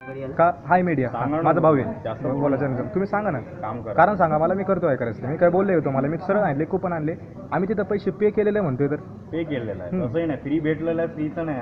का हाय मीडिया माझा भाऊ आहे बोलायचं तुम्ही सांगा ना कारण सांगा मला मी करतो आहे करायचं मी काय बोलले तुम्हाला मी सरळ आणले कुपन आणले आम्ही तिथं पैसे पे केलेले म्हणतोय तर पे केलेलं आहे तसंही नाही फ्री भेटलेलं आहे फ्रीचं नाही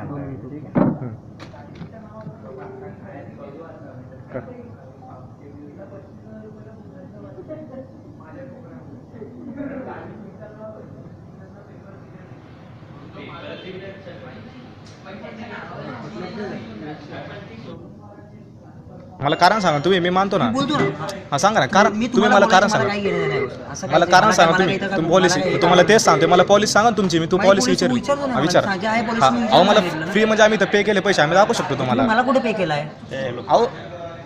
मला कारण सांगा तुम्ही मी मानतो ना हा सांगा ना कारण तुम्ही मला कारण सांगा मला कारण सांगा तुम्ही पॉलिसी तुम्हाला तेच सांगते मला पॉलिसी सांगा तुमची मी तू पॉलिसी विचार अहो मला फ्री म्हणजे आम्ही तर पे केले पैसे आम्ही दाखवू शकतो तुम्हाला मला कुठे पे केला है अहो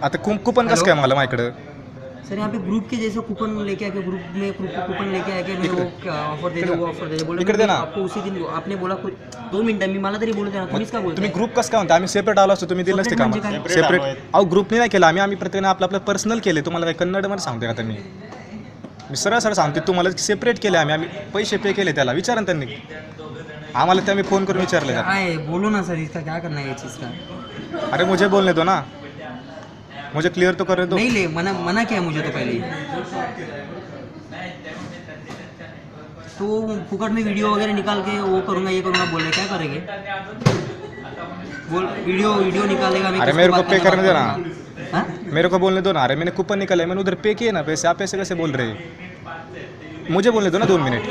आता कुपन कसं काय मला माझ्याकडे सर यहाँ पे ग्रुप के जैसे कूपन लेके आके ग्रुप में कूपन लेके आके मैं वो ऑफर दे दो ऑफर दे दो बोले इकडे दे ना आपको उसी दिन आपने बोला 2 मिनिटं मी मला तरी बोलू दे ना तुम्हीच का बोलताय तुम्ही ग्रुप कसं काय म्हणता आम्ही सेपरेट आलो असतो तुम्ही दिलं नसते का सेपरेट अहो ग्रुपने नाही केलं आम्ही प्रत्येकाने आपलं पर्सनल केले तुम्हाला काही कन्नडमध्ये सांगते का मी सरळ सांगते तुम्हाला सेपरेट केले आम्ही पैसे पे केले त्याला विचारा त्यांनी आम्हाला त्या मी फोन करून विचारले काय बोलो ना सर इसका क्या करना है ये चीज़ का अरे मुझे बोलने दो ना मुझे क्लियर तो करने दो नहीं ले मना किया मुझे तो पहले तो फुकट में वीडियो वगैरह निकाल के वो करूँगा ये करूँगा बोल रहे क्या करेंगे बोल वीडियो निकालेगा अरे मेरे को पे करने दो ना मेरे को बोलने दो ना अरे मैंने कूपन निकाला है मैंने उधर पे किए ना पैसे आप पैसे कैसे बोल रहे मुझे बोलने दो ना 2 मिनट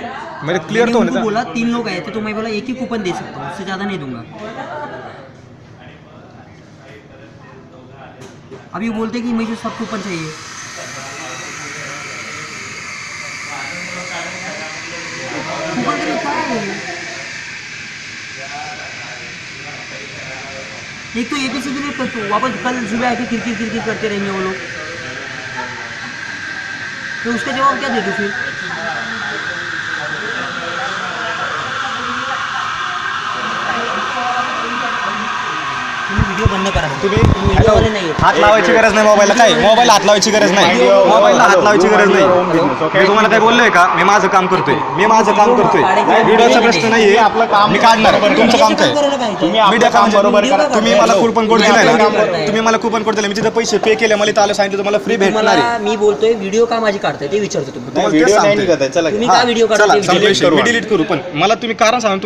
मेरे क्लियर तो होने दो बोला 3 लोग आए थे तो मैं बोला एक ही कूपन दे सकता हूँ उससे ज़्यादा नहीं दूंगा अभी बोलते कि मुझे सब कूपन चाहिए कूपन के क्या है एक तो एपीसीबी में वापस कल सुबह आके किरकिर करते रहेंगे वो लोग तो उसका जवाब क्या दे दो फिर वीडियो बंद करा तुम्ही हात लावायची गरज नाही मोबाईलला काय मोबाईलला हात लावायची गरज नाही मोबाईलला हात लावायची गरज नाही मी तुम्हाला काय बोललोय का मी माझं काम करतोय व्हिडिओचा प्रश्न नाहीये आपलं काम मी काढणार तुमचं काम काय मीडिया काम बरोबर करा तुम्ही मला कूपन कोड दिलाय ना तुम्ही मला कूपन कोड दिले मी तिथे पैसे पे केले मला इथं सांगितलं तुम्हाला फ्री भेटणार आहे मी बोलतोय व्हिडिओ का माझी काढताय ते विचारतो तुम्ही व्हिडिओ नाही निघत आहे चला तुम्ही का व्हिडिओ काढताय मी डिलीट करू पण मला तुम्ही कारण सांगा